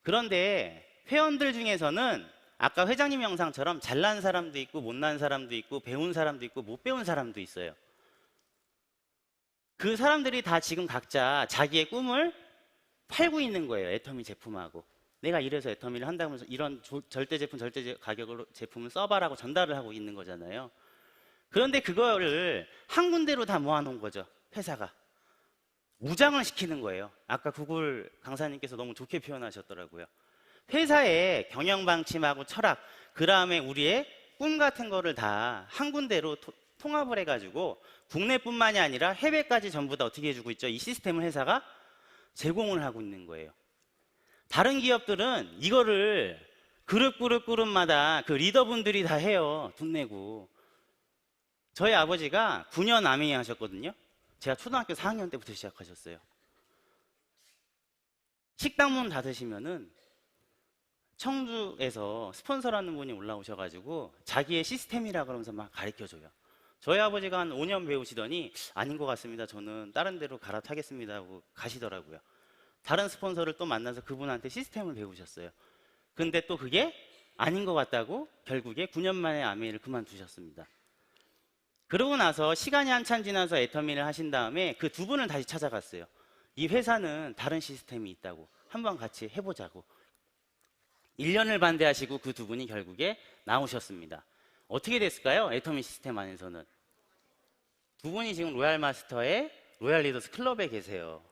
그런데 회원들 중에서는 아까 회장님 영상처럼 잘난 사람도 있고 못난 사람도 있고 배운 사람도 있고 못 배운 사람도 있어요. 그 사람들이 다 지금 각자 자기의 꿈을 팔고 있는 거예요. 애터미 제품하고. 내가 이래서 애터미를 한다면서 이런 절대 제품, 절대 가격으로 제품을 써봐라고 전달을 하고 있는 거잖아요. 그런데 그거를 한 군데로 다 모아놓은 거죠. 회사가. 무장을 시키는 거예요. 아까 구글 강사님께서 너무 좋게 표현하셨더라고요. 회사의 경영 방침하고 철학, 그 다음에 우리의 꿈 같은 거를 다 한 군데로 통합을 해가지고 국내뿐만이 아니라 해외까지 전부 다 어떻게 해주고 있죠? 이 시스템을 회사가 제공을 하고 있는 거예요. 다른 기업들은 이거를 그룹마다 그 리더분들이 다 해요. 돈 내고. 저희 아버지가 9년 아메이 하셨거든요. 제가 초등학교 4학년 때부터 시작하셨어요. 식당 문 닫으시면은 청주에서 스폰서라는 분이 올라오셔가지고 자기의 시스템이라 그러면서 막 가르쳐줘요. 저희 아버지가 한 5년 배우시더니 아닌 것 같습니다. 저는 다른 데로 갈아타겠습니다 하고 가시더라고요. 다른 스폰서를 또 만나서 그분한테 시스템을 배우셨어요. 근데 또 그게 아닌 것 같다고 결국에 9년 만에 아메이를 그만두셨습니다. 그러고 나서 시간이 한참 지나서 애터미를 하신 다음에 그 두 분을 다시 찾아갔어요. 이 회사는 다른 시스템이 있다고 한번 같이 해보자고. 1년을 반대하시고 그 두 분이 결국에 나오셨습니다. 어떻게 됐을까요? 애터미 시스템 안에서는. 두 분이 지금 로얄 마스터의 로얄 리더스 클럽에 계세요.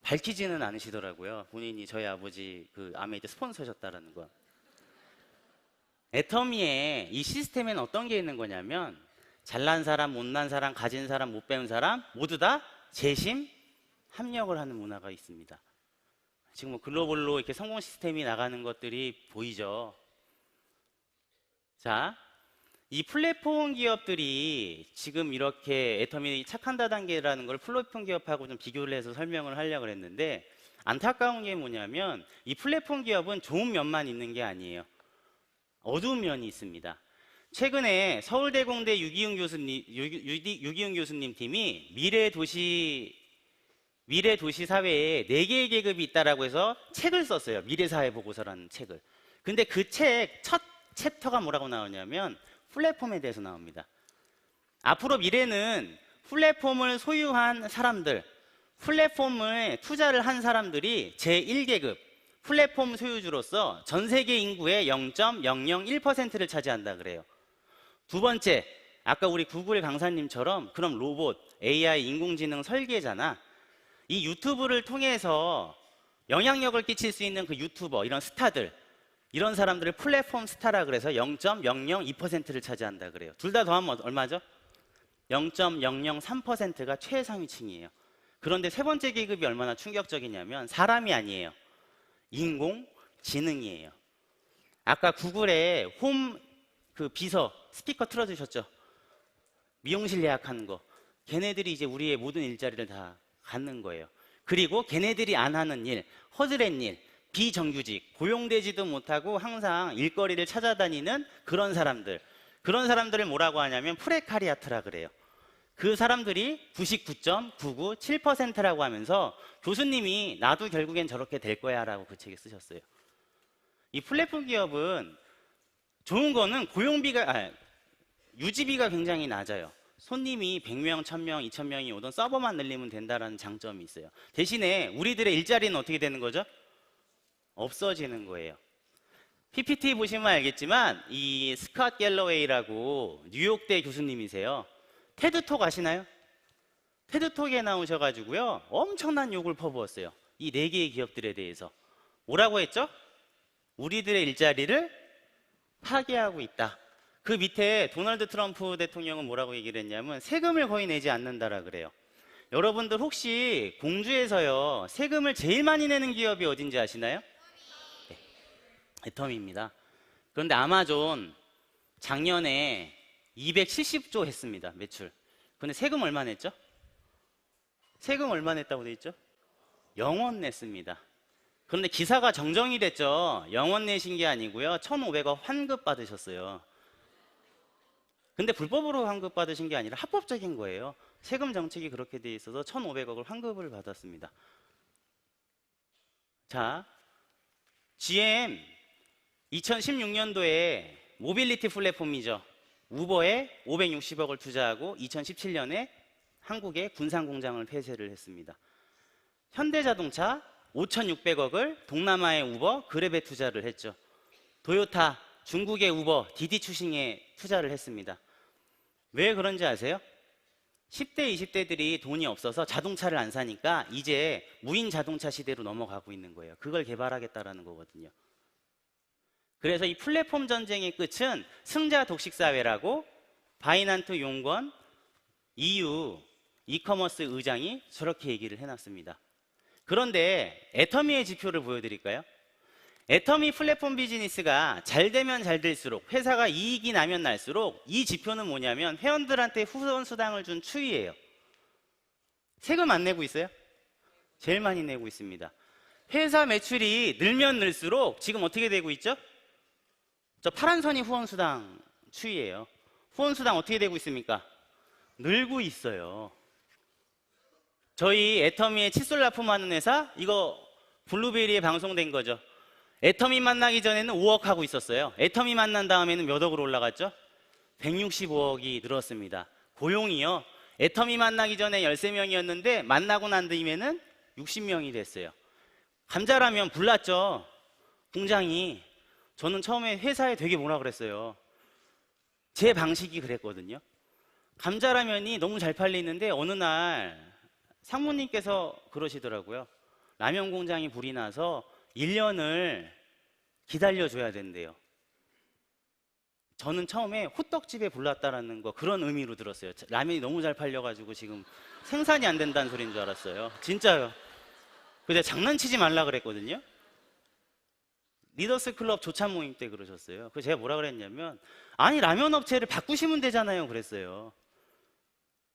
밝히지는 않으시더라고요. 본인이 저희 아버지 그 아메이 때 스폰서셨다라는 거. 애터미의 이 시스템에는 어떤 게 있는 거냐면 잘난 사람, 못난 사람, 가진 사람, 못 배운 사람 모두 다 재심, 합력을 하는 문화가 있습니다. 지금 뭐 글로벌로 이렇게 성공 시스템이 나가는 것들이 보이죠. 자, 이 플랫폼 기업들이 지금 이렇게 애터미 착한 다단계라는 걸 플랫폼 기업하고 좀 비교를 해서 설명을 하려고 했는데 안타까운 게 뭐냐면 이 플랫폼 기업은 좋은 면만 있는 게 아니에요. 어두운 면이 있습니다. 최근에 서울대공대 유기훈 교수님 팀이 미래 도시 사회에 4개의 계급이 있다라고 해서 책을 썼어요. 미래사회 보고서라는 책을. 근데 그 책 첫 챕터가 뭐라고 나오냐면 플랫폼에 대해서 나옵니다. 앞으로 미래는 플랫폼을 소유한 사람들, 플랫폼을 투자를 한 사람들이 제1계급 플랫폼 소유주로서 전 세계 인구의 0.001%를 차지한다 그래요. 두 번째, 아까 우리 구글 강사님처럼 그럼 로봇, AI, 인공지능 설계잖아. 이 유튜브를 통해서 영향력을 끼칠 수 있는 그 유튜버, 이런 스타들, 이런 사람들을 플랫폼 스타라 그래서 0.002%를 차지한다 그래요. 둘 다 더하면 얼마죠? 0.003%가 최상위층이에요. 그런데 세 번째 계급이 얼마나 충격적이냐면 사람이 아니에요. 인공지능이에요. 아까 구글의 홈 그 비서 스피커 틀어주셨죠? 미용실 예약하는 거. 걔네들이 이제 우리의 모든 일자리를 다 갖는 거예요. 그리고 걔네들이 안 하는 일, 허드렛 일, 비정규직, 고용되지도 못하고 항상 일거리를 찾아다니는 그런 사람들. 그런 사람들을 뭐라고 하냐면 프레카리아트라 그래요. 그 사람들이 99.997%라고 하면서 교수님이 나도 결국엔 저렇게 될 거야 라고 그 책에 쓰셨어요. 이 플랫폼 기업은 좋은 거는 유지비가 굉장히 낮아요. 손님이 100명, 1000명, 2000명이 오던 서버만 늘리면 된다는 장점이 있어요. 대신에 우리들의 일자리는 어떻게 되는 거죠? 없어지는 거예요. PPT 보시면 알겠지만 이 스캇 갤러웨이라고 뉴욕대 교수님이세요. 테드톡 아시나요? 테드톡에 나오셔가지고요 엄청난 욕을 퍼부었어요. 이 4개의 기업들에 대해서. 뭐라고 했죠? 우리들의 일자리를 파괴하고 있다. 그 밑에 도널드 트럼프 대통령은 뭐라고 얘기를 했냐면 세금을 거의 내지 않는다라 그래요. 여러분들 혹시 공주에서요 세금을 제일 많이 내는 기업이 어딘지 아시나요? 네, 애터미입니다. 그런데 아마존 작년에 270조 했습니다. 매출. 근데 세금 얼마 냈죠? 세금 얼마 냈다고 돼 있죠? 0원 냈습니다. 그런데 기사가 정정이 됐죠. 0원 내신 게 아니고요 1,500억 환급 받으셨어요. 근데 불법으로 환급 받으신 게 아니라 합법적인 거예요. 세금 정책이 그렇게 돼 있어서 1,500억을 환급을 받았습니다. 자, GM 2016년도에 모빌리티 플랫폼이죠. 우버에 560억을 투자하고 2017년에 한국에 군산 공장을 폐쇄를 했습니다. 현대자동차 5,600억을 동남아의 우버, 그랩에 투자를 했죠. 도요타, 중국의 우버, 디디 추싱에 투자를 했습니다. 왜 그런지 아세요? 10대, 20대들이 돈이 없어서 자동차를 안 사니까 이제 무인 자동차 시대로 넘어가고 있는 거예요. 그걸 개발하겠다라는 거거든요. 그래서 이 플랫폼 전쟁의 끝은 승자 독식 사회라고 바이난트 용건 EU 이커머스 의장이 저렇게 얘기를 해놨습니다. 그런데 애터미의 지표를 보여드릴까요? 애터미 플랫폼 비즈니스가 잘 되면 잘 될수록, 회사가 이익이 나면 날수록, 이 지표는 뭐냐면 회원들한테 후원 수당을 준 추이예요. 세금 안 내고 있어요? 제일 많이 내고 있습니다. 회사 매출이 늘면 늘수록 지금 어떻게 되고 있죠? 저 파란 선이 후원 수당 추이예요. 후원 수당 어떻게 되고 있습니까? 늘고 있어요. 저희 애터미의 칫솔 납품하는 회사, 이거 블루베리에 방송된 거죠. 애터미 만나기 전에는 5억 하고 있었어요. 애터미 만난 다음에는 몇 억으로 올라갔죠? 165억이 늘었습니다. 고용이요. 애터미 만나기 전에 13명이었는데 만나고 난 뒤에는 60명이 됐어요. 감자라면 불났죠. 공장이. 저는 처음에 회사에 되게 뭐라 그랬어요. 제 방식이 그랬거든요. 감자라면이 너무 잘 팔리는데 어느 날 상무님께서 그러시더라고요. 라면 공장이 불이 나서 1년을 기다려줘야 된대요. 저는 처음에 호떡집에 불났다라는 거 그런 의미로 들었어요. 라면이 너무 잘 팔려가지고 지금 생산이 안 된다는 소리인 줄 알았어요. 진짜요. 근데 장난치지 말라 그랬거든요. 리더스 클럽 조찬 모임 때 그러셨어요. 그래서 제가 뭐라 그랬냐면, 아니 라면 업체를 바꾸시면 되잖아요 그랬어요.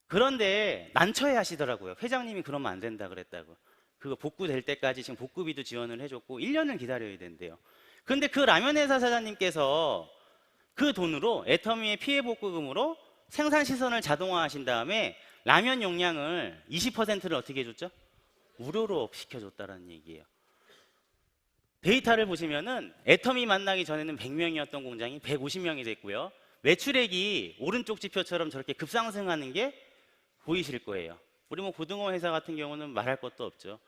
그런데 난처해 하시더라고요. 회장님이 그러면 안 된다 그랬다고. 그거 복구될 때까지 지금 복구비도 지원을 해줬고 1년을 기다려야 된대요. 근데 그 라면 회사 사장님께서 그 돈으로 애터미의 피해 복구금으로 생산 시설을 자동화하신 다음에 라면 용량을 20%를 어떻게 해줬죠? 무료로 시켜줬다라는 얘기예요. 데이터를 보시면은 애터미 만나기 전에는 100명이었던 공장이 150명이 됐고요. 매출액이 오른쪽 지표처럼 저렇게 급상승하는 게 보이실 거예요. 우리 뭐 고등어 회사 같은 경우는 말할 것도 없죠.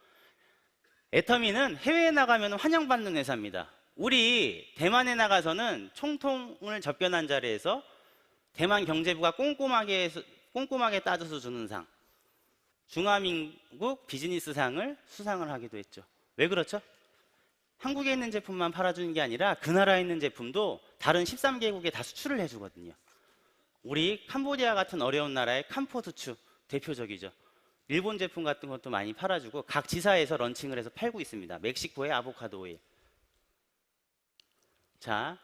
애터미는 해외에 나가면 환영받는 회사입니다. 우리 대만에 나가서는 총통을 접견한 자리에서 대만 경제부가 꼼꼼하게 따져서 주는 상, 중화민국 비즈니스상을 수상을 하기도 했죠. 왜 그렇죠? 한국에 있는 제품만 팔아주는 게 아니라 그 나라에 있는 제품도 다른 13개국에 다 수출을 해주거든요. 우리 캄보디아 같은 어려운 나라의 캄포수추 대표적이죠. 일본 제품 같은 것도 많이 팔아주고 각 지사에서 런칭을 해서 팔고 있습니다. 멕시코의 아보카도 오일. 자,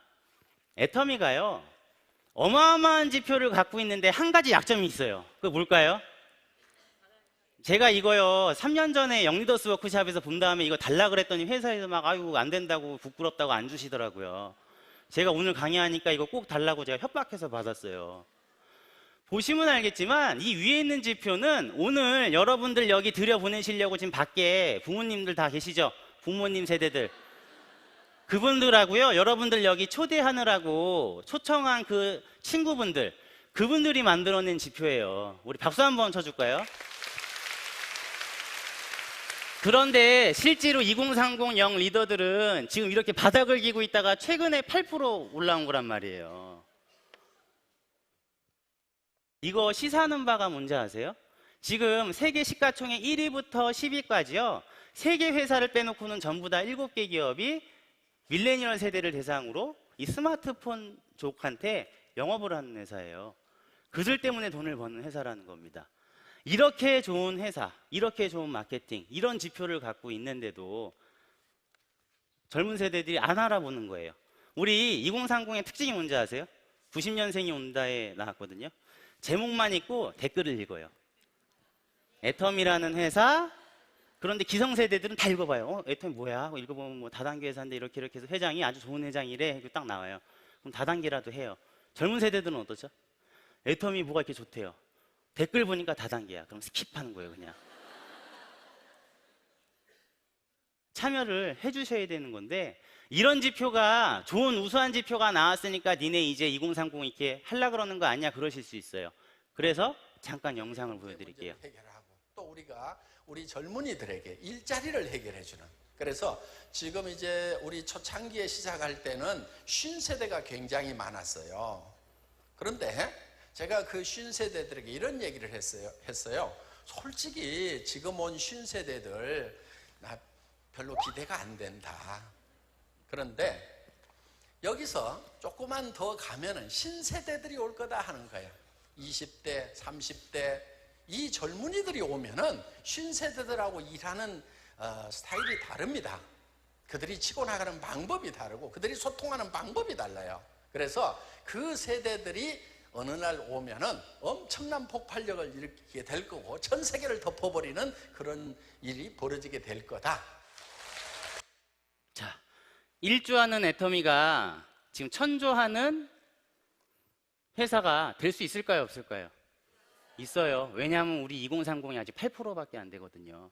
애터미가요 어마어마한 지표를 갖고 있는데 한 가지 약점이 있어요. 그게 뭘까요? 제가 이거요 3년 전에 영리더스 워크샵에서 본 다음에 이거 달라 그랬더니 회사에서 막 아유 안 된다고 부끄럽다고 안 주시더라고요. 제가 오늘 강의하니까 이거 꼭 달라고 제가 협박해서 받았어요. 보시면 알겠지만 이 위에 있는 지표는 오늘 여러분들 여기 들여보내시려고 지금 밖에 부모님들 다 계시죠? 부모님 세대들. 그분들하고요, 여러분들 여기 초대하느라고 초청한 그 친구분들, 그분들이 만들어낸 지표예요. 우리 박수 한번 쳐줄까요? 그런데 실제로 2030 영 리더들은 지금 이렇게 바닥을 기고 있다가 최근에 8% 올라온 거란 말이에요. 이거 시사하는 바가 뭔지 아세요? 지금 세계 시가총액 1위부터 10위까지요. 세계 회사를 빼놓고는 전부 다 7개 기업이 밀레니얼 세대를 대상으로 이 스마트폰 쪽한테 영업을 하는 회사예요. 그들 때문에 돈을 버는 회사라는 겁니다. 이렇게 좋은 회사, 이렇게 좋은 마케팅, 이런 지표를 갖고 있는데도 젊은 세대들이 안 알아보는 거예요. 우리 2030의 특징이 뭔지 아세요? 90년생이 온다에 나왔거든요. 제목만 읽고 댓글을 읽어요. 애터미라는 회사. 그런데 기성세대들은 다 읽어봐요. 애터미 뭐야? 하고 읽어보면 뭐 다단계 회사인데 이렇게 해서 회장이 아주 좋은 회장이래. 이거 딱 나와요. 그럼 다단계라도 해요. 젊은 세대들은 어떠죠? 애터미 뭐가 이렇게 좋대요. 댓글 보니까 다단계야. 그럼 스킵하는 거예요, 그냥. 참여를 해주셔야 되는 건데, 이런 지표가, 좋은 우수한 지표가 나왔으니까 니네 이제 2030 이렇게 하려고 그러는 거 아니야? 그러실 수 있어요. 그래서 잠깐 영상을 보여드릴게요. 해결하고 또 우리가 우리 젊은이들에게 일자리를 해결해주는. 그래서 지금 이제 우리 초창기에 시작할 때는 50세대가 굉장히 많았어요. 그런데 제가 그 50세대들에게 이런 얘기를 했어요. 솔직히 지금 온 50세대들 나 별로 기대가 안 된다. 그런데 여기서 조금만 더 가면은 신세대들이 올 거다 하는 거예요. 20대, 30대 이 젊은이들이 오면은 신세대들하고 일하는 스타일이 다릅니다. 그들이 치고 나가는 방법이 다르고 그들이 소통하는 방법이 달라요. 그래서 그 세대들이 어느 날 오면은 엄청난 폭발력을 일으키게 될 거고 전 세계를 덮어버리는 그런 일이 벌어지게 될 거다. 자, 1조하는 애터미가 지금 1000조하는 회사가 될 수 있을까요, 없을까요? 있어요. 왜냐하면 우리 2030이 아직 8%밖에 안 되거든요.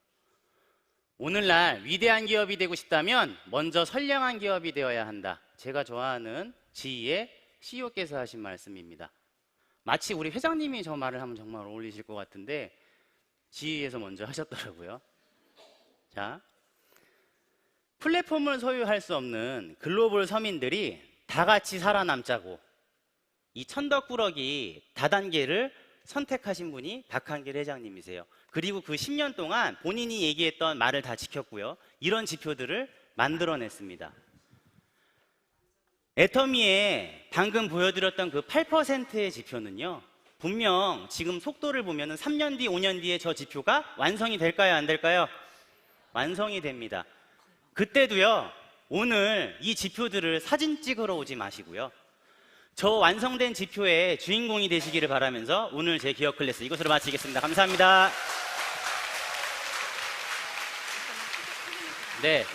오늘날 위대한 기업이 되고 싶다면 먼저 선량한 기업이 되어야 한다. 제가 좋아하는 지희의 CEO께서 하신 말씀입니다. 마치 우리 회장님이 저 말을 하면 정말 어울리실 것 같은데 지희에서 먼저 하셨더라고요. 자, 플랫폼을 소유할 수 없는 글로벌 서민들이 다 같이 살아남자고 이 천덕꾸러기 다단계를 선택하신 분이 박한길 회장님이세요. 그리고 그 10년 동안 본인이 얘기했던 말을 다 지켰고요. 이런 지표들을 만들어냈습니다. 애터미에 방금 보여드렸던 그 8%의 지표는요. 분명 지금 속도를 보면 3년 뒤, 5년 뒤에 저 지표가 완성이 될까요? 안 될까요? 완성이 됩니다. 그때도요. 오늘 이 지표들을 사진 찍으러 오지 마시고요. 저 완성된 지표의 주인공이 되시기를 바라면서 오늘 제 기업 클래스 이것으로 마치겠습니다. 감사합니다. 네.